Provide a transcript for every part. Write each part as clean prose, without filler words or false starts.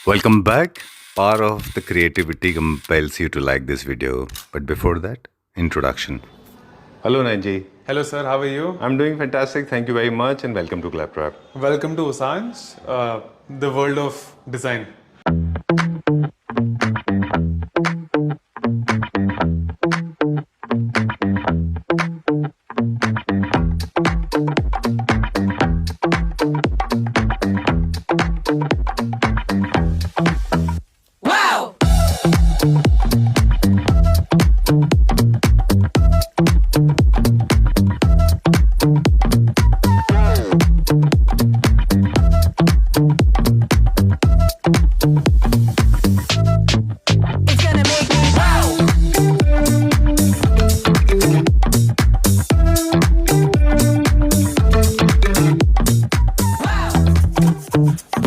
Welcome back. Power of the creativity compels you to like this video. But before that, introduction. Hello, Nanji. Hello, sir. How are you? I'm doing fantastic. Thank you very much, and welcome to Claptrap. Welcome to Osanj, the world of design. It's gonna make me wow.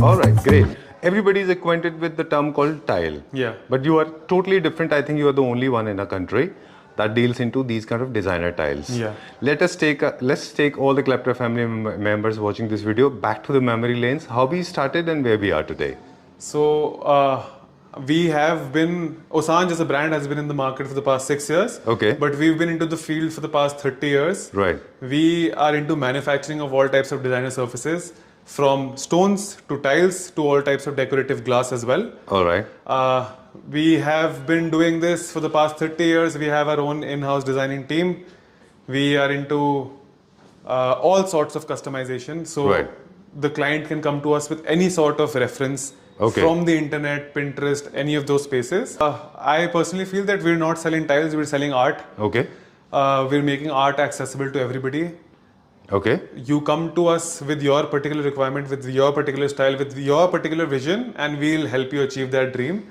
All right, great. Everybody is acquainted with the term called tile. Yeah. But you are totally different. I think you are the only one in a country that deals into these kind of designer tiles. Yeah. Let's take all the Claptrap family members watching this video back to the memory lanes. How we started and where we are today. So, we have been, Osanj as a brand has been in the market for the past 6 years. Okay. But we've been into the field for the past 30 years. Right. We are into manufacturing of all types of designer surfaces, from stones to tiles to all types of decorative glass as well. All right. We have been doing this for the past 30 years. We have our own in-house designing team. We are into all sorts of customization. So Right. the client can come to us with any sort of reference Okay. from the internet, Pinterest, any of those spaces. I personally feel that we're not selling tiles, we're selling art. Okay. We're making art accessible to everybody. Okay. You come to us with your particular requirement, with your particular style, with your particular vision, and we'll help you achieve that dream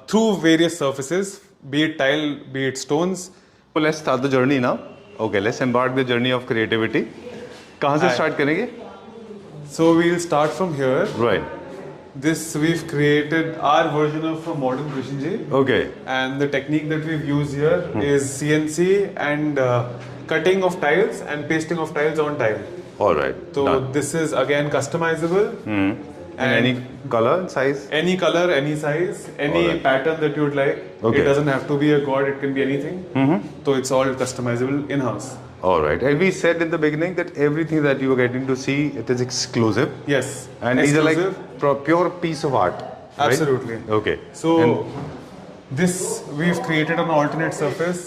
through various surfaces, be it tile, be it stones. So let's start the journey now. Okay, let's embark the journey of creativity. कहाँ से Hi. start करेंगे? So we'll start from here. Right. This we've created our version of a modern Krishnji. Okay. And the technique that we've used here is CNC and cutting of tiles and pasting of tiles on tile. All right. So Done. this is again customizable. And any color and size? Any color, any size, any Alright. pattern that you'd like. Okay. It doesn't have to be a god, it can be anything. So it's all customizable in-house. All right. And we said in the beginning that everything that you are getting to see, it is exclusive. Yes. And Exclusive. these are like pure piece of art. Right? Absolutely. Okay. So this we've created an alternate surface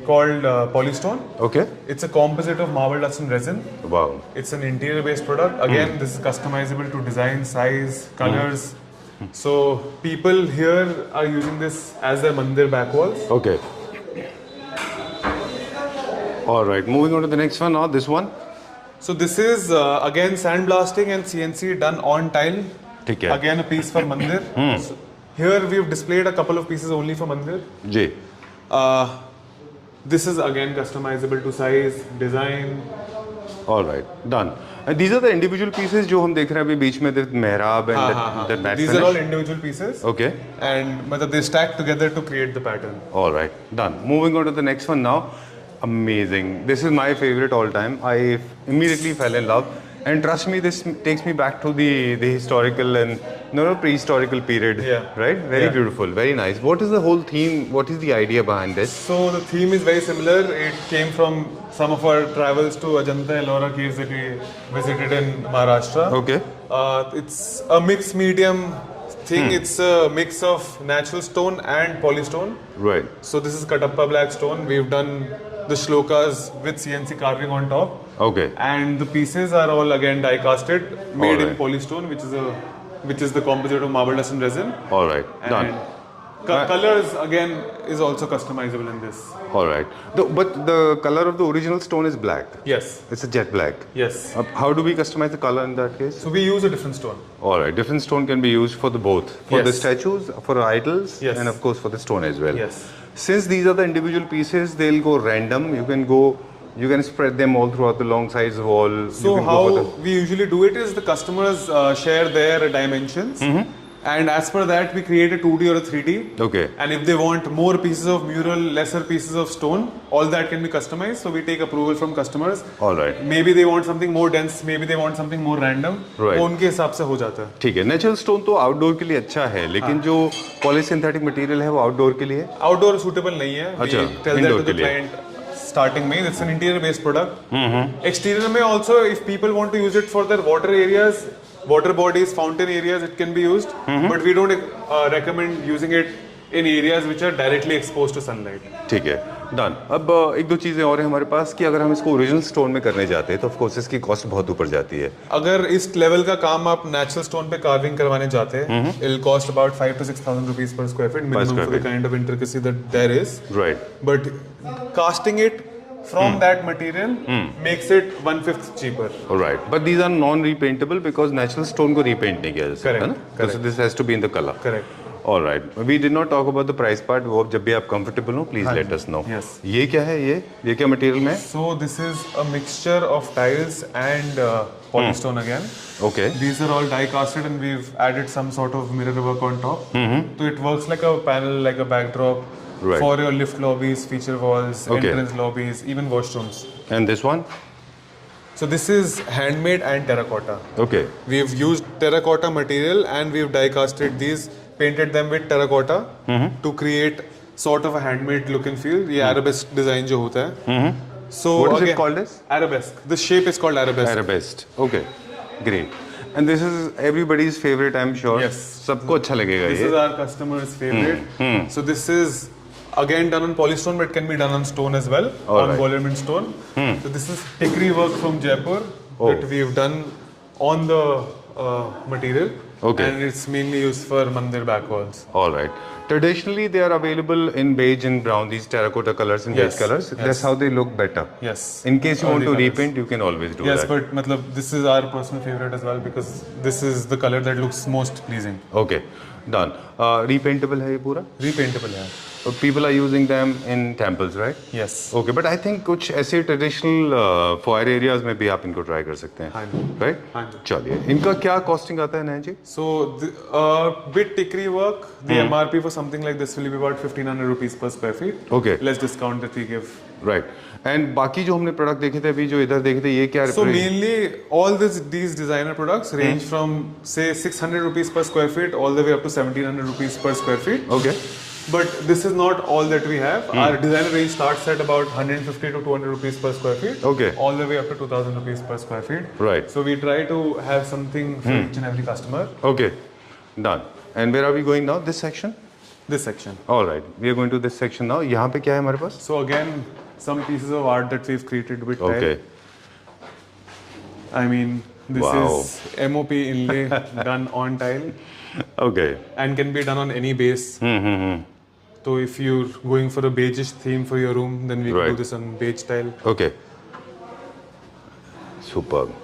called polystone. Okay. It's a composite of marble dust and resin. Wow. It's an interior based product. Again, this is customizable to design, size, colors. So people here are using this as their mandir back walls. Okay. All right. Moving on to the next one. Now this one. So this is again sandblasting and CNC done on tile. ठीक है. Again a piece for mandir. So here we've displayed a couple of pieces only for mandir. J. This is again customizable to size, design. All right. Done. And these are the individual pieces जो हम देख रहे हैं अभी बीच में the mehrab and the matte These finish. are all individual pieces. Okay. And but they stack together to create the pattern. All right, done. Moving on to the next one now. Amazing. This is my favorite all time. I immediately fell in love. And trust me, this takes me back to the historical and prehistorical period. Yeah. Right? Very Yeah. beautiful. Very nice. What is the whole theme? What is the idea behind this? So the theme is very similar. It came from some of our travels to Ajanta Ellora caves that we visited in Maharashtra. Okay. It's a mixed medium thing. It's a mix of natural stone and polystone. Right. So this is Katappa black stone. We've done the shlokas with CNC carving on top. Okay. And the pieces are all again die casted, made in Alright. polystone, which is the composite of marble dust and resin. All right. Done. And colors again is also customizable in this. All right. But the color of the original stone is black. Yes. It's a jet black. Yes. How do we customize the color in that case? So we use a different stone. All right, different stone can be used for the both, for the Yes. statues, for the idols, Yes. and of course for the stone as well. Yes. Since these are the individual pieces, they'll go random. You can spread them all throughout the long sides wall. You So can go how for we usually do it is the customers share their dimensions. And as per that, we create a 2D or a 3D. Okay. And if they want more pieces of mural, lesser pieces of stone, all that can be customized. So we take approval from customers. All right. Maybe they want something more dense, maybe they want something more random. Right. वो उनके हिसाब से हो जाता है. ठीक है, natural stone तो आउटडोर के लिए अच्छा है, लेकिन जो पॉलीसिंथेटिक मटेरियल है वो आउटडोर के लिए Outdoor suitable नहीं है. अच्छा, We tell that indoor to the के लिए. client starting में. It's an interior based product. Exterior में also, if people want to use it for their water areas, water bodies, fountain areas, it can be used. But we don't recommend using it in areas which are directly exposed to sunlight. ठीक है, done. अब एक दो चीज़ें और हैं हमारे पास कि अगर हम इसको ओरिजिनल स्टोन में करने जाते हैं तो ऑफ कोर्स इसकी कॉस्ट बहुत ऊपर जाती है. अगर इस लेवल का काम आप नेचुरल स्टोन पे कार्विंग करवाने जाते हैं, it'll cost about 5 to 6,000 rupees per square feet minimum square for the feet. kind of intricacy that there is. Right. But casting it from that material makes it 1/5 cheaper. Right, but these are non-repaintable because natural stone को repaint नहीं किया जा सकता Correct, ना. correct. So this has to be in the color. Correct. All right. We did not talk about the price part. वो जब भी आप comfortable हो, please let us know. Yes. ये क्या है ये क्या material में है? So this is a mixture of tiles and polystone again. Okay. These are all die casted and we've added some sort of mirror work on top. So it works like a panel, like a backdrop Right. for your lift lobbies, feature walls, Okay. entrance lobbies, even washrooms. And this one? So this is handmade and terracotta. Okay. We've used terracotta material and we've die casted these, painted them with terracotta to create sort of a handmade look and feel. ये arabesque design जो होता है. So What is it again, called as? Arabesque. The shape is called arabesque. Arabesque. Okay. Great. And this is everybody's favorite, I'm sure. Yes. सबको अच्छा लगेगा This ये. is our customer's favorite. So this is again done on polystone, but can be done on stone as well, All on right. Golden stone. So this is hickory work from Jaipur that we've done on the material. Okay. And it's mainly used for mandir back walls. All right. Traditionally, they are available in beige and brown. These terracotta colors and beige Yes, colors. yes. That's how they look better. Yes. In case you want Early to colours. repaint, you can always do Yes, that. but matlab, this is our personal favorite as well because this is the color that looks most pleasing. Okay, done. Repaintable है ये पूरा? Repaintable है. People are using them in temples, right? Yes. Okay, but I think कुछ ऐसे traditional foyer areas में भी आप इनको ट्राई कर सकते हैं. हाँ जी. Right? हाँ जी. चलिए, इनका क्या कॉस्टिंग आता है नैन जी? So, bit hickory work, the MRP for something like this will be about 1,500 rupees per square feet. Okay. Less discount that we give. Right. And बाकी जो हमने प्रोडक्ट देखे थे अभी जो इधर देखे थे ये क्या? So mainly all these designer products range from say 600 rupees per square feet all the way up to 1,700 rupees per square feet. Okay. But this is not all that we have. Our designer range starts at about 150 to 200 rupees per square feet. Okay. All the way up to 2,000 rupees per square feet. Right. So we try to have something for each and every customer. Okay. Done. And where are we going now? This section? This section. All right. We are going to this section now. यहाँ पे क्या है हमारे पास? So again, some pieces of art that we've created with tile. Okay. I mean, this Wow. is MOP inlay done on tile Okay. and can be done on any base. So if you're going for a beigeish theme for your room, then we can Right. do this on beige tile. Okay. Superb.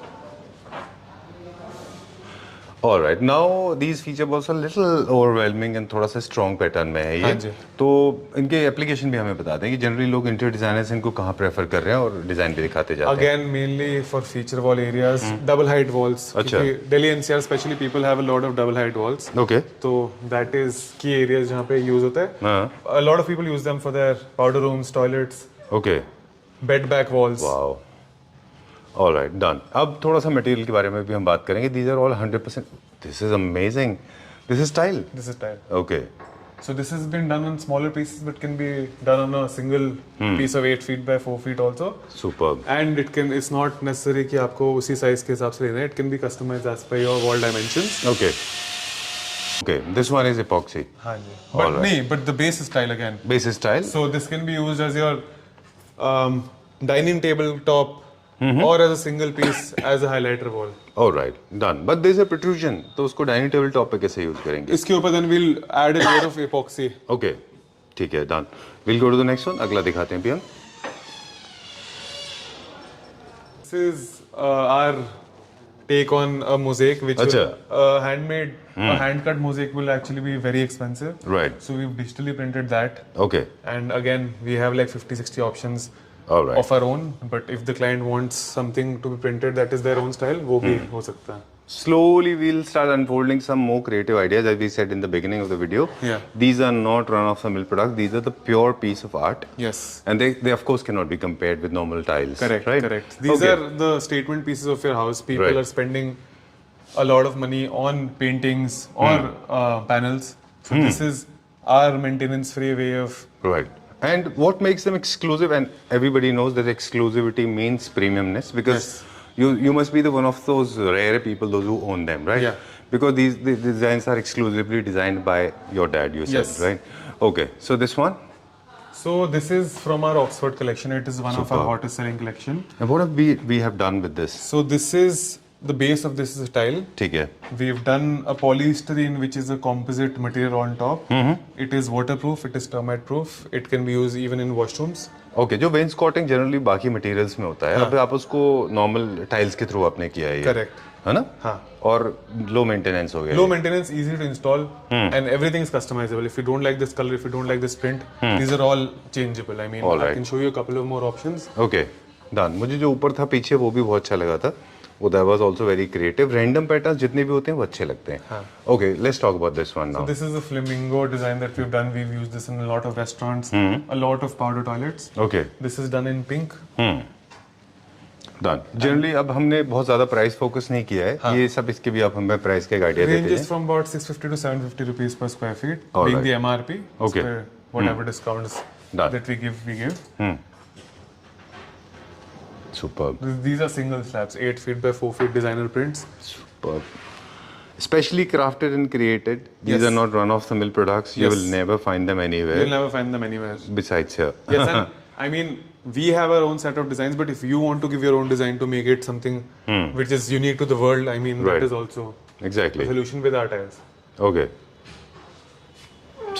All right. Now these feature balls are little overwhelming and थोड़ा सा strong pattern में है हाँ ये. जी. तो इनके application भी हमें बता दें कि जनरली लोग इंटीरियर डिजाइनर्स इनको कहाँ प्रेफर कर रहे हैं और डिजाइन भी दिखाते जाते हैं. Again, mainly for feature wall areas, double height walls. अच्छा. क्योंकि Delhi NCR especially people have a lot of double height walls. Okay. So that is key areas जहाँ पे use होता है. हाँ. A lot of people use them for their powder rooms, toilets, Okay. bed back walls. Wow. All right. Done. अब थोड़ा सा material के बारे में भी हम बात करेंगे. These are all 100%. This is amazing. This is tile. This is tile. Okay. So this has been done on smaller pieces, but can be done on a single piece of 8 feet by 4 feet also. Superb. And it's not necessary कि आपको उसी size के हिसाब से लेना है. It can be customized as per your wall dimensions. Okay. Okay. This one is epoxy. हाँ जी. But Alright. नहीं, but the base is tile again. Base is tile. So this can be used as your dining table top or as a single piece as a highlighter wall. All right. Done. But there is a protrusion. तो उसको dining table top पे कैसे use करेंगे? इसके ऊपर then we'll add a layer of epoxy. Okay. ठीक है. Done. We'll go to the next one. अगला दिखाते हैं भी हम. This is our take on a mosaic, which अच्छा. handmade, a hand cut mosaic will actually be very expensive. Right. So we've digitally printed that, Okay. and again we have like 50-60 options All right. of our own. But if the client wants something to be printed that is their own style, वो भी हो सकता है. slowly we'll start unfolding some more creative ideas, as we said in the beginning of the video. Yeah. These are not run-of-the-mill products. These are the pure piece of art. Yes. And they of course cannot be compared with normal tiles. Correct, right? correct. These Okay. are the statement pieces of your house. People Right. are spending a lot of money on paintings or panels. So this is our maintenance-free way of. Right. And what makes them exclusive, and everybody knows that exclusivity means premiumness, because Yes. you must be the one of those rare people, those who own them, right? Yeah. Because the designs are exclusively designed by your dad, you said, Yes. right? Okay, so this one? So this is from our Oxford collection. It is one of our Superb. hottest selling collection. And what have we have done with this? So this is the base of this is a tile. Take care. We've done a polystyrene, which is a composite material on top. It is waterproof. It is termite proof. It can be used even in washrooms. Okay जो वेन्सकॉटिंग generally बाकी materials में होता है, अब आप उसको normal tiles के through आपने किया है ये। Correct. है ना? हाँ. और लो मेंटेनेंस हो गया Low ये। maintenance, easy to install, and everything is customizable. If you don't like this color, if you don't like this print, these are all changeable. I mean, All I right. can show you a couple of more options. Okay done. मुझे जो ऊपर था पीछे वो भी बहुत अच्छा लगा था, वो that was also very creative. Random patterns जितने भी होते हैं वो अच्छे लगते हैं। Okay let's talk about this one now. This is a flamingo design that we've done. We've used this in a lot of restaurants, a lot of powder toilets. Okay This is done in pink. Done. Generally अब हमने बहुत ज्यादा price focus नहीं किया है, ये सब इसके भी आप हमें प्राइस का एक आइडिया देते Ranges हैं। from about 650 to 750 rupees per square feet, All being right. the MRP. Okay. So whatever discounts Done. that we give. Superb These are single slabs, 8 feet by 4 feet designer prints. Superb. Specially crafted and created. These Yes. are not run-of-the-mill products. You Yes. will never find them anywhere You'll never find them anywhere. besides here. Yes, and I mean, we have our own set of designs, but if you want to give your own design to make it something which is unique to the world, I mean, Right. that is also Exactly. a solution with our tiles. Okay.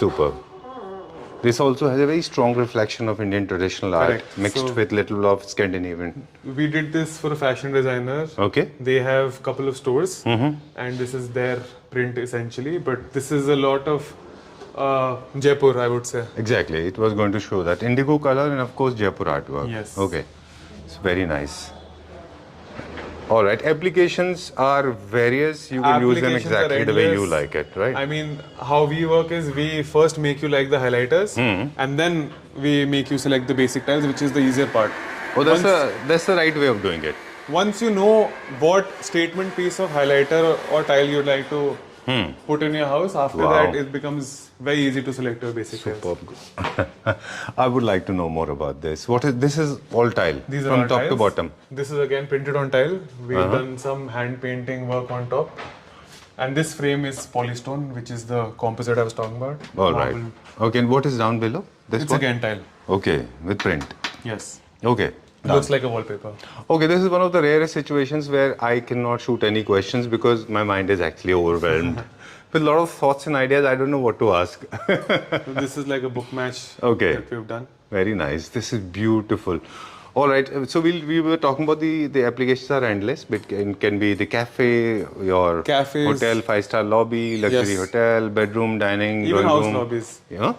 Superb. This also has a very strong reflection of Indian traditional art Correct. mixed So- with little of Scandinavian. We did this for a fashion designer. Okay. They have a couple of stores, and this is their print essentially. But this is a lot of Jaipur, I would say. Exactly. It was going to show that indigo color and of course Jaipur artwork. Yes. Okay. It's very nice. All right. Applications are various. You can use them Applications are exactly the way you endless. like it, right? I mean, how we work is we first make you like the highlighters, and then we make you select the basic tiles, which is the easier part. Oh, that's the right way of doing it. Once you know what statement piece of highlighter or tile you'd like to put in your house, after Wow. that it becomes very easy to select your basic tiles. Superb. I would like to know more about this. This is all tile These are from all top to tiles. bottom. This is again printed on tile. We've done some hand painting work on top. And this frame is polystone, which is the composite I was talking about. All right. Marble. Okay, and what is down below? This It's one? again tile. Okay, with print. Yes. Okay. Looks like a wallpaper. Okay, this is one of the rarest situations where I cannot shoot any questions because my mind is actually overwhelmed. With a lot of thoughts and ideas, I don't know what to ask. So this is like a book match Okay. that we've done. Very nice. This is beautiful. All right. So we were talking about the applications are endless. But can be the cafe, your Cafes. hotel, 5-star lobby, luxury Yes. hotel, bedroom, dining, Even drawing house room. lobbies. Yeah.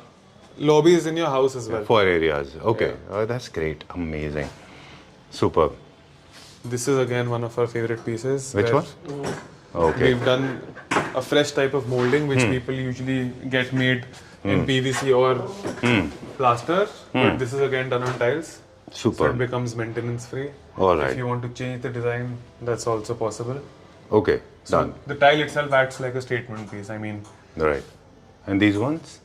Lobbies in your house as well. 4 areas. Okay. Oh, that's great. Amazing. Superb. This is again one of our favorite pieces. Which where one? Okay. We've done a fresh type of molding which people usually get made in PVC or plaster. But this is again done on tiles. So it Superb. becomes maintenance free. All right. If you want to change the design, that's also possible. Okay. So Done. the tile itself acts like a statement piece. I mean, Right. And these ones?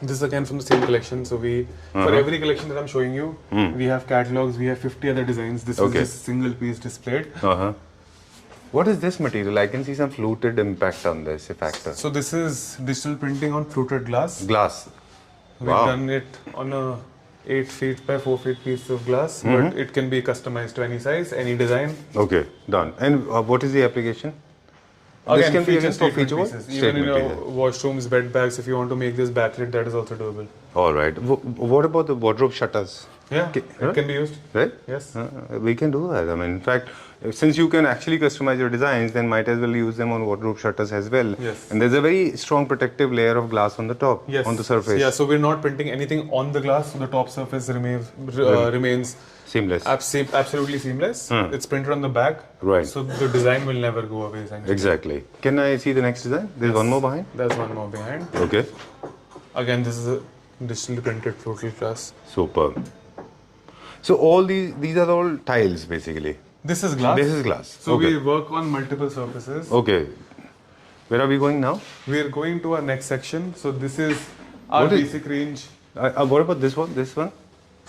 this is again from the same collection. So we, for every collection that I'm showing you, we have catalogs. We have 50 other designs. This Okay. is just single piece displayed. Uh-huh. What is this material? I can see some fluted impact on this factor. So this is digital printing on fluted glass. Glass. We've Wow. done it on a 8 feet by 4 feet piece of glass, but it can be customized to any size, any design. Okay, done. And what is the application? Again, this can be feature again for statement feature what? pieces. Even in Statement your pieces. washrooms, bed bags, if you want to make this backlit, that is also doable. All right. What about the wardrobe shutters? Yeah, Okay, it can be used. Right? Yes. We can do that. I mean, in fact, since you can actually customize your designs, then might as well use them on wardrobe shutters as well. Yes. And there's a very strong protective layer of glass on the top, Yes. on the surface. Yeah, so we're not printing anything on the glass, so the top surface remains Seamless. absolutely seamless. It's printed on the back, Right. so the design will never go away. Essentially. Exactly. Can I see the next design? There's one more behind. There's one more behind. Okay. Again, this is a digitally printed floatal glass. Superb. So all these are all tiles basically. This is glass. This is glass. So Okay. we work on multiple surfaces. Okay. Where are we going now? We are going to our next section. So this is our What is- basic range. What about this one? This one?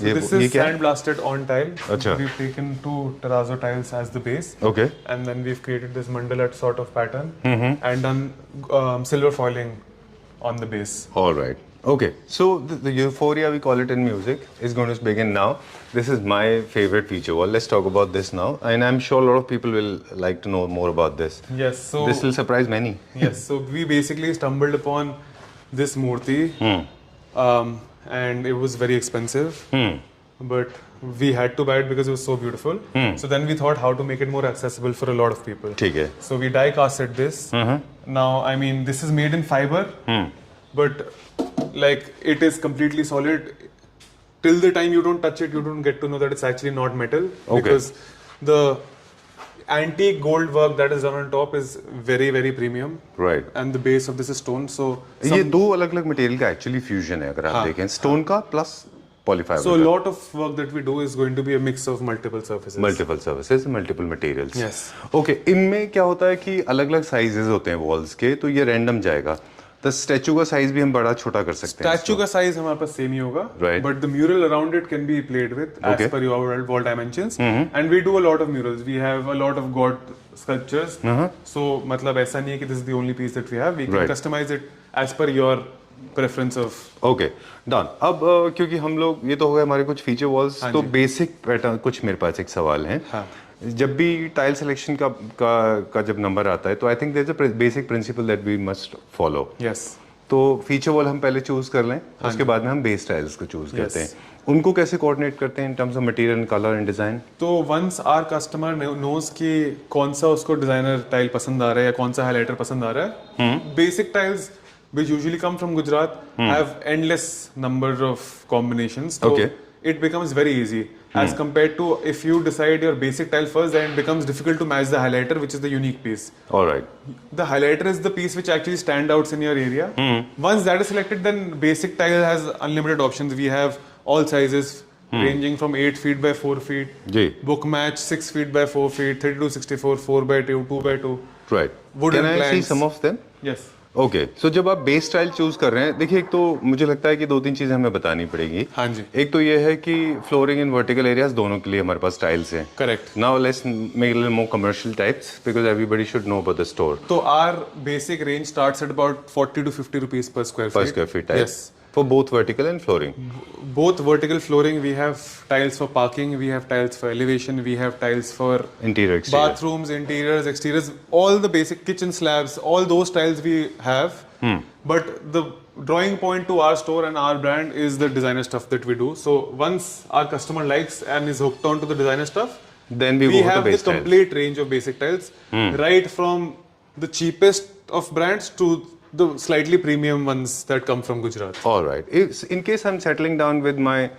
So this is क्या है? sandblasted on tile. Acha. We've taken two terrazzo tiles as the base. Okay. And then we've created this mandala sort of pattern Mm-hmm. and done silver foiling on the base. All right. Okay. So the euphoria, we call it in music, is going to begin now. This is my favorite feature wall. Let's talk about this now. And I'm sure a lot of people will like to know more about this. Yes. So This will surprise many. yes. So we basically stumbled upon this murti, and it was very expensive. But we had to buy it because it was so beautiful. So then we thought how to make it more accessible for a lot of people. ठीक है. So we die casted this. Now, I mean, this is made in fiber, but like it is completely solid. Till the time you don't touch it, you don't get to know that it's actually not metal. Okay. Because the antique gold work that is done on top is very, very premium. Right. And the base of this is stone. So, ये दो अलग-अलग material का actually fusion है अगर आप देखें stone का plus पॉलीफाइबर so a lot of work that we do is going to be a mix of multiple surfaces. Multiple services multiple materials Yes. Okay इनमें क्या होता है कि अलग अलग साइजेस होते हैं वॉल्स के तो ये रैंडम जाएगा तो स्टैचू का साइज भी हम बड़ा छोटा कर सकते हैं Statue का size हमारे पास same ही होगा, Right. but the mural around it can be played with Okay. as per your wall dimensions. And we do a lot of murals. We have a lot of god sculptures. So मतलब ऐसा नहीं है कि this is the only piece that we have. We can Right. customize it as per your preference of. Okay done अब क्योंकि हम लोग ये तो हो गए हमारे कुछ फीचर वॉल्स तो बेसिक पैटर्न कुछ मेरे पास एक सवाल है हाँ. जब भी टाइल सिलेक्शन का जब नंबर आता है तो I think there is a basic principle that we must follow Yes. तो फीचर वॉल हम पहले चूज कर लें उसके बाद में हम बेस टाइल्स को चूज करते हैं उनको कैसे कोऑर्डिनेट करते हैं in terms of material colour and design तो वंस आर कस्टमर नोज कि कौन सा उसको डिजाइनर टाइल पसंद आ रहा है या कौन सा हाइलाइटर पसंद आ रहा है basic tiles which usually come from Gujarat have endless number of combinations so Okay. it becomes very easy as compared to if you decide your basic tile first then it becomes difficult to match the highlighter which is the unique piece. Alright The highlighter is the piece which actually stand outs in your area. Once that is selected, then basic tile has unlimited options. We have all sizes ranging from 8 feet by 4 feet. जी Book match 6 feet by 4 feet, 3264, 4 by 2, 2 by 2. Right Wooden can I see planks. Some of them Yes. Okay so जब आप base style choose कर रहे हैं देखिए एक तो मुझे लगता है कि दो तीन चीजें हमें बतानी पड़ेगी हाँ जी. एक तो ये है कि फ्लोरिंग इन वर्टिकल एरियाज दोनों के लिए हमारे पास टाइल्स हैं Correct. Now let's make little more commercial types because everybody should know about the store So our basic range starts at about 40 to 50 rupees per square feet. per square feet tiles Yes. for both vertical and flooring. Both vertical flooring, we have tiles for parking, we have tiles for elevation, we have tiles for Interior, exterior. bathrooms, interiors, exteriors, all the basic kitchen slabs, all those tiles we have. But the drawing point to our store and our brand is the designer stuff that we do. So once our customer likes and is hooked on to the designer stuff, Then we go we with the have the base tiles. complete range of basic tiles, right from the cheapest of brands to the slightly premium ones that come from Gujarat. All right. If, in case I'm settling down with my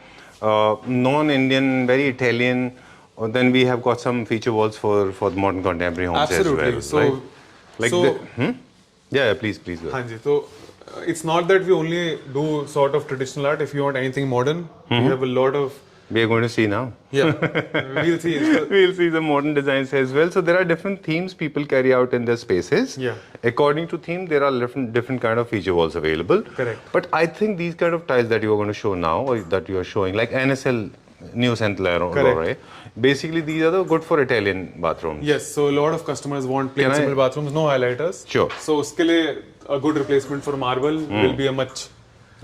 non-Indian, very Italian, then we have got some feature walls for the modern contemporary homes Absolutely. as well. So, right? Like so the, yeah, please go. हाँ जी, तो it's not that we only do sort of traditional art. If you want anything modern, we have a lot of We are going to see now. yeah. We'll see. We'll see the modern designs as well. So there are different themes people carry out in their spaces. Yeah. According to theme, there are different kind of feature walls available. Correct. But I think these kind of tiles that you are going to show now, or that you are showing, like NSL New Centlero, Correct. right? Basically, these are the good for Italian bathrooms. Yes, so a lot of customers want plain Can I- simple bathrooms, no highlighters. Sure. So उसके लिए a good replacement for marble will be a much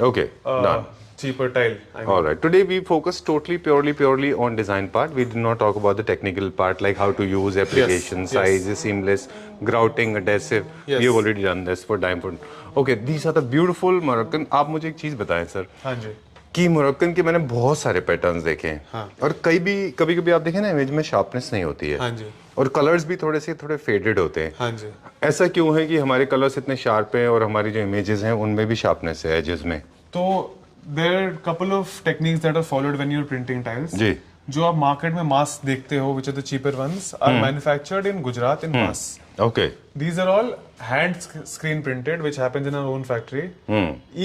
Okay. Done. cheaper tile. I mean. All right. Today we focus purely on design part. We did not talk about the technical part, like how to use application, yes. size, seamless, grouting, adhesive. Yes. We have already done this for Diamond. Okay, these are the beautiful Moroccan. आप मुझे एक चीज बताएं sir. हाँ जी. कि Moroccan के मैंने बहुत सारे पैटर्न्स देखे हैं हाँ। और कभी कभी आप देखें ना इमेज में शार्पनेस नहीं होती है हाँ जी। और कलर्स भी थोड़े फेडेड होते हैं। हाँ जी। ऐसा क्यों है कि हमारे कलर्स इतने शार्प हैं और हमारी जो इमेजेस हैं उनमें भी शार्पनेस है एजेस में? तो there are couple of techniques that are followed when you are printing tiles. जी। जो आप मार्केट में मास्क देखते हो which are the cheaper ones are manufactured in Gujarat in mass. Okay. These are all hand screen printed, which happens in our own factory.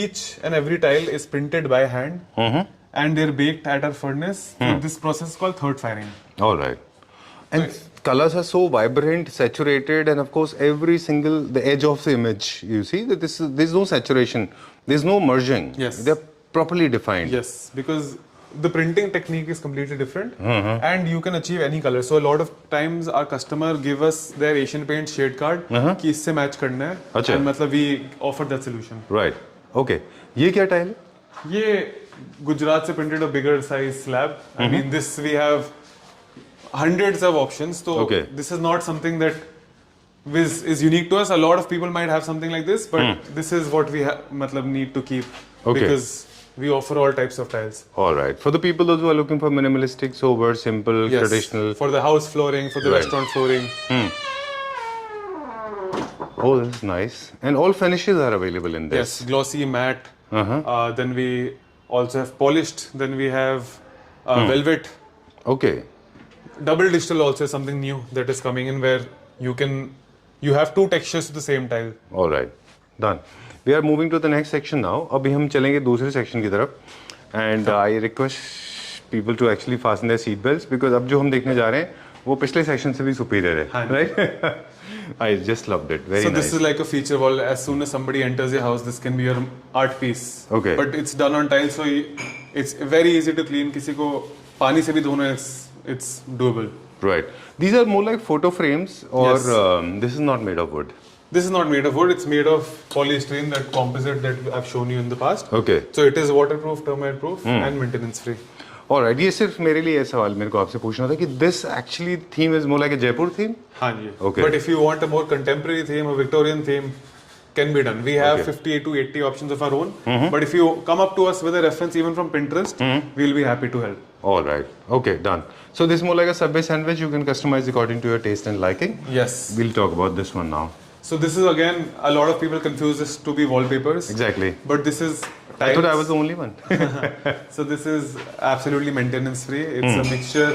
Each and every tile is printed by hand, and they're baked at our furnace. So this process is called third firing. All right. And colors are so vibrant, saturated, and of course, the edge of the image, you see that there's no saturation, there's no merging. Yes. They're properly defined. Yes, because the printing technique is completely different, and you can achieve any color. So a lot of times our customer give us their Asian Paint shade card कि इससे match करना है, अच्छा। and मतलब we offer that solution. Right. Okay. ये क्या tile है? ये गुजरात से printed a bigger size slab. I mean this we have hundreds of options. So Okay. this is not something that is unique to us. A lot of people might have something like this, but this is what we मतलब need to keep Okay. because we offer all types of tiles. All right. For the people those who are looking for minimalistic, sober, simple, Yes, traditional. for the house flooring, for the Right. restaurant flooring. Oh, this is nice. And all finishes are available in this. Yes, glossy, matte. Uh-huh. Then we also have polished. Then we have velvet. Okay. Double digital also is something new that is coming in where you have two textures to the same tile. All right. Done. We are moving to the next section now. अभी हम चलेंगे दूसरे section की तरफ. And I request people to actually fasten their seat belts because अब जो हम देखने जा रहे हैं वो पिछले section से भी superior है. हाँ. Right? I just loved it. Very So nice. this is like a feature wall. As soon as somebody enters your house, this can be your art piece. Okay. But it's done on tile, so it's very easy to clean. किसी को पानी से भी धोना it's doable. Right. These are more like photo frames or Yes. This is not made of wood. This is not made of wood. It's made of polystyrene, that composite that I've shown you in the past. Okay. So it is waterproof, termite proof, and maintenance free. Alright, ये सिर्फ मेरे लिए सवाल मेरे को आपसे पूछना था कि this actually theme is more like a Jaipur theme? हाँ जी. Okay. But if you want a more contemporary theme, a Victorian theme, can be done. We have Okay. 50 to 80 options of our own. But if you come up to us with a reference even from Pinterest, we'll be happy to help. Alright, okay, done. So this is more like a Subway sandwich, you can customize according to your taste and liking. Yes. We'll talk about this one now. So this is again, a lot of people confuse this to be wallpapers. Exactly. But this is I thought I tiles. was the only one. So this is absolutely maintenance free. It's a mixture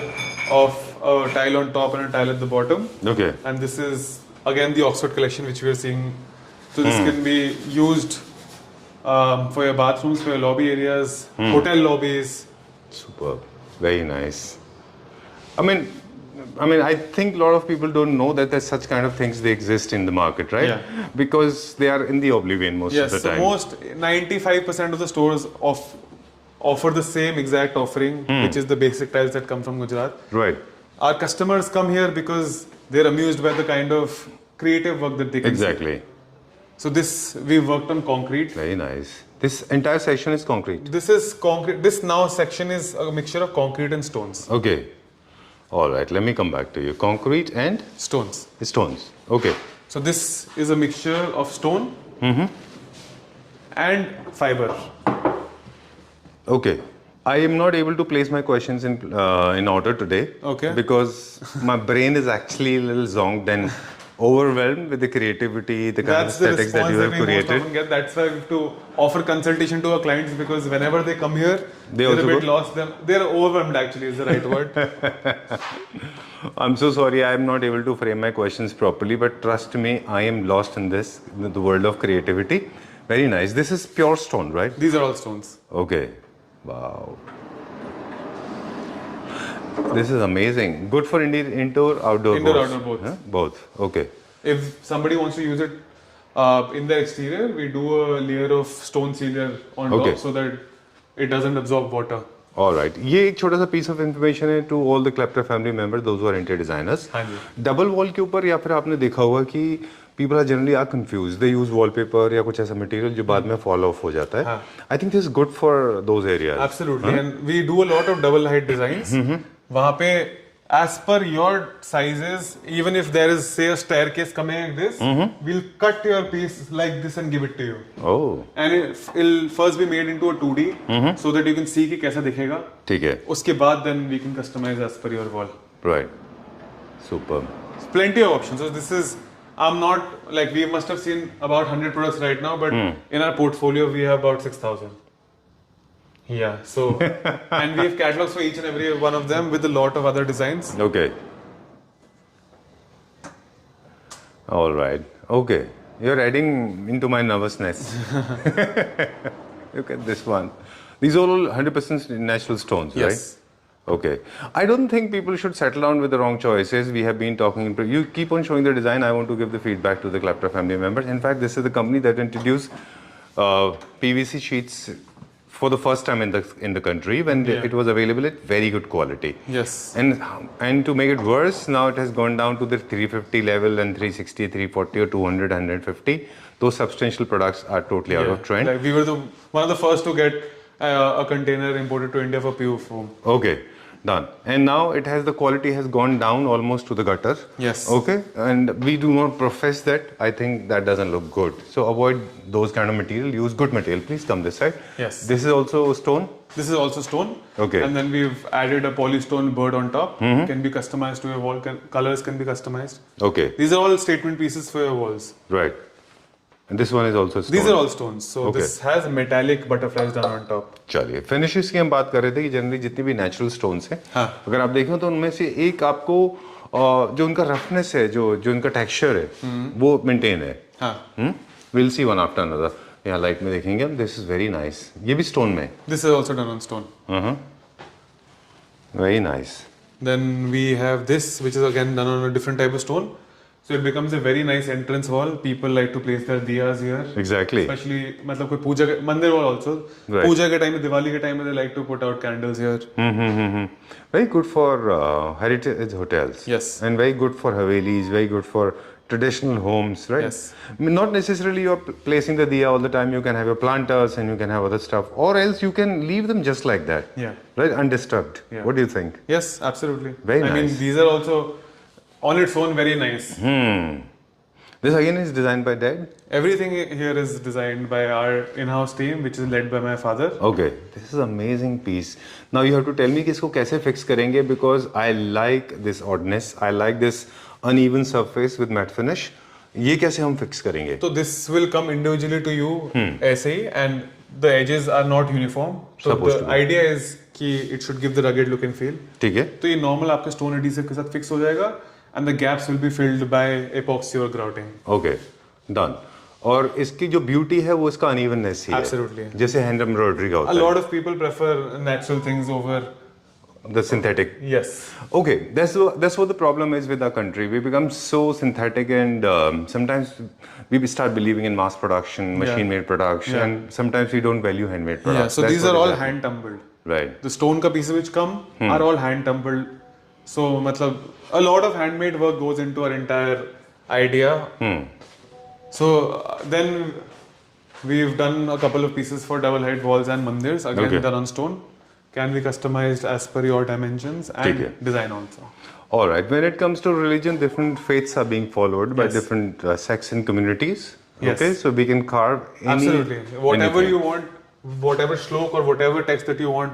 of a tile on top and a tile at the bottom. Okay. And this is again the Oxford collection which we are seeing. So this can be used for your bathrooms, for your lobby areas, hotel lobbies. Superb. Very nice. I think a lot of people don't know that there's such kind of things they exist in the market, right? Yeah. Because they are in the oblivion most Yes, of the so time. most 95% of the stores offer the same exact offering, which is the basic tiles that come from Gujarat. Right. Our customers come here because they're amused by the kind of creative work that they can see. Exactly. So this, we worked on concrete. Very nice. This entire section is concrete. This is concrete. This now section is a mixture of concrete and stones. Okay. All right. Let me come back to you. Concrete and Stones. stones. Okay. So this is a mixture of stone and fiber. Okay. I am not able to place my questions in order today. Okay. Because my brain is actually a little zonked and overwhelmed with the creativity, the kind That's of the aesthetics that response you have that we most created. often get. That's why we have to offer consultation to our clients because whenever they come here, They they're a also bit go? lost. They're overwhelmed actually is the right word. I'm so sorry I am not able to frame my questions properly, but trust me, I am lost in this, the world of creativity. Very nice. This is pure stone, right? These are all stones. Okay. Wow. This is amazing. Good for indoor, outdoor. Indoor, both. outdoor, both. Huh? Both. Okay. If somebody wants to use it in their exterior, we do a layer of stone sealer on Okay. top so that it doesn't absorb water. All right. ये एक छोटा सा piece of information है to all the Klepter family members, those who are interior designers. हाँ जी. Double wall के ऊपर या फिर आपने देखा होगा कि people are generally are confused. They use wallpaper या कुछ ऐसा material जो बाद में fall off हो जाता है. हाँ. I think this is good for those areas. Absolutely. And we do a lot of double height designs. वहाँ पे As per your sizes, even if there is say a staircase coming like this, we'll cut your piece like this and give it to you. Oh, And it'll first be made into a 2D so that you can see कि कैसा दिखेगा. ठीक है. उसके बाद then we can customize as per your wall. Right. Superb. Plenty of options. So this is, I'm not like, we must have seen about 100 products right now, but in our portfolio we have about 6,000. Yeah. So and we have catalogs for each and every one of them with a lot of other designs. Okay. All right. Okay. You're adding into my nervousness. Look at this one. These are all 100% natural stones, Yes. right? Okay. I don't think people should settle down with the wrong choices. We have been talking. You keep on showing the design. I want to give the feedback to the Kleptra family members. In fact, this is the company that introduced PVC sheets for the first time in the country when it was available at very good quality. Yes. And to make it worse, now it has gone down to the 350 level and 360, 340 or 200, 150. Those substantial products are totally out of trend. Like we were one of the first to get a container imported to India for PU foam. Okay, done. And now it has, the quality has gone down almost to the gutter. Yes. Okay, and we do not profess that. I think that doesn't look good. So avoid those kind of material. Use good material. Please come this side. Yes. This is also stone. This is also stone. Okay. And then we've added a polystone bird on top. Can be customized to your wall. Colors can be customized. Okay. These are all statement pieces for your walls. Right. And this one is also stone. These are all stones. So Okay. this has metallic butterflies down on top. चलिए finishes की हम बात कर रहे थे कि generally जितनी भी नेचुरल स्टोन्स हैं हाँ. अगर आप देखें तो उनमें से एक आपको जो उनका रफनेस है जो उनका टेक्सचर है वो मेंटेन है. हाँ. Will see one after another. यहाँ लाइट में देखेंगे हम. This is very nice. ये भी स्टोन में. This is also done on stone. Very nice. Then we have this, which is again done on a different type of stone. So it becomes a very nice entrance wall. People like to place their diyas here. Exactly. Especially, मतलब कोई पूजा के मंदिर wall also. Right. पूजा के time में, दिवाली के time में they like to put out candles here. Very good for heritage hotels. Yes. And very good for havelis. Very good for traditional homes, right? Yes. I mean, not necessarily you're placing the diya all the time. You can have your planters and you can have other stuff, or else you can leave them just like that. Yeah. Right, undisturbed. Yeah. What do you think? Yes, absolutely. Very I mean, nice. these are also on its own very nice. This again is designed by Dad. Everything here is designed by our in-house team, which is led by my father. Okay, this is amazing piece. Now you have to tell me कि इसको कैसे fix करेंगे because I like this oddness. I like this uneven surface with matte finish. ये कैसे हम fix करेंगे? So this will come individually to you ऐसे ही, and the edges are not uniform. So Supposed to the be. idea is कि it should give the rugged look and feel. ठीक है. तो ये normal आपके stone adhesive के साथ fix हो जाएगा, and the gaps will be filled by epoxy or grouting. Okay, done. और इसकी जो beauty है वो इसका uneven-ness ही है. Absolutely. जैसे hand embroidery का A होता है. lot of people prefer natural things over. The synthetic. Yes. Okay, that's what the problem is with our country. We become so synthetic, and sometimes we start believing in mass production, machine-made production, Yeah. and sometimes we don't value handmade Yeah. products. So That's these are what all is happening. hand tumbled. Right. The stone ka pieces which come are all hand tumbled. So matlab a lot of handmade work goes into our entire idea. So then we've done a couple of pieces for double height walls and mandirs, again Okay. done on stone. Can be customized as per your dimensions and ठीक है. design also. All right. When it comes to religion, different faiths are being followed by Yes. different sects and communities. Yes. Okay, so we can carve any, Absolutely. Whatever anything. you want, whatever shlok or whatever text that you want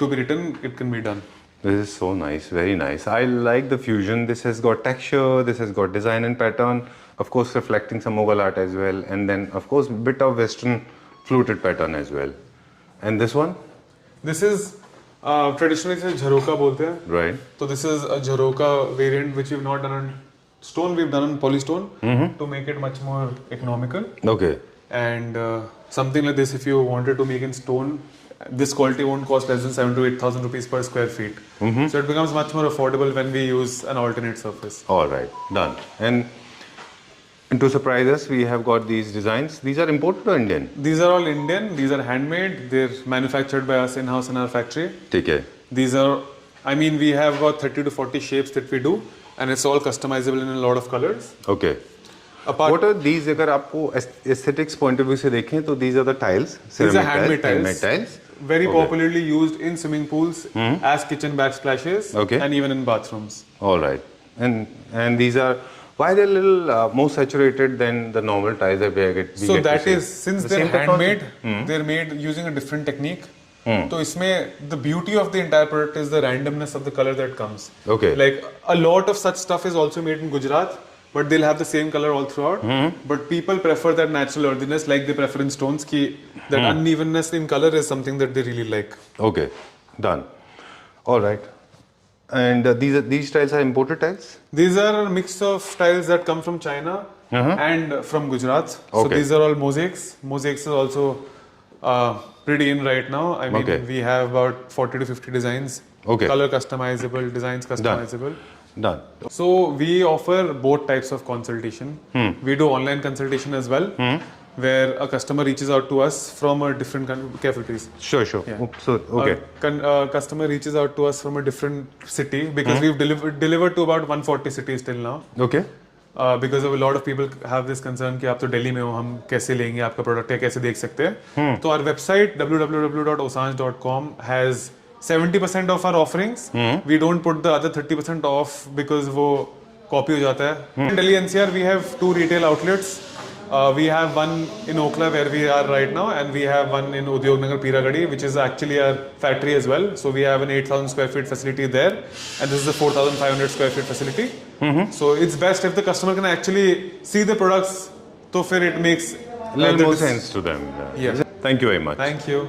to be written, it can be done. This is so nice, very nice. I like the fusion. This has got texture, this has got design and pattern. Of course, reflecting some Mughal art as well. And then, of course, bit of Western fluted pattern as well. And this one? This is traditionally इसे झरोका बोलते हैं. Right. So this is a Jaroka variant which we've not done on stone, we've done on polystone to make it much more economical. Okay. And something like this, if you wanted to make in stone, this quality won't cost less than 7,000 to 8,000 rupees per square feet. So it becomes much more affordable when we use an alternate surface. All right, done. And to surprise us, we have got these designs. These are imported or Indian? These are all Indian, these are handmade, they're manufactured by us in-house in our factory. ठीक है. These are, I mean, we have about 30 to 40 shapes that we do, and it's all customizable in a lot of colors. Okay. Apart, What are these? अगर आपको aesthetics point of view से देखें तो these are the tiles. These are ceramic handmade tiles. Handmade tiles. very Okay. popularly used in swimming pools as kitchen backsplashes Okay. and even in bathrooms. All right. And these are why they're a little more saturated than the normal tiles that we get. So that is, since The they're same technology? handmade, they're made using a different technique. So इसमें the beauty of the entire product is the randomness of the color that comes. Okay. Like a lot of such stuff is also made in Gujarat, but they'll have the same color all throughout. But people prefer that natural earthiness, like they prefer in stones. Ki that unevenness in color is something that they really like. Okay, done. All right. And these tiles are imported tiles. These are a mix of tiles that come from China and from Gujarat. So Okay. these are all mosaics. Mosaics is also pretty in right now. I mean, Okay. we have about 40 to 50 designs. Okay. Color customizable, designs customizable. Done. So we offer both types of consultation. We do online consultation as well, where a customer reaches out to us from a different careful please. Sure. Yeah. Oops, so okay. Customer reaches out to us from a different city because we've delivered to about 140 cities till now. Okay. Because of a lot of people have this concern कि आप तो दिल्ली में हो हम कैसे लेंगे आपका product है कैसे देख सकते हैं तो our website www.osange.com has 70% of our offerings. We don't put the other 30% off because वो copy हो जाता है. In Delhi NCR we have 2 retail outlets. We have one in Okla where we are right now, and we have one in Udyog Nagar Piragadi, which is actually our factory as well. So we have an 8,000 square feet facility there, and this is a 4,500 square feet facility. So it's best if the customer can actually see the products. So फिर it makes A little more sense to them. Yeah. Thank you very much. Thank you.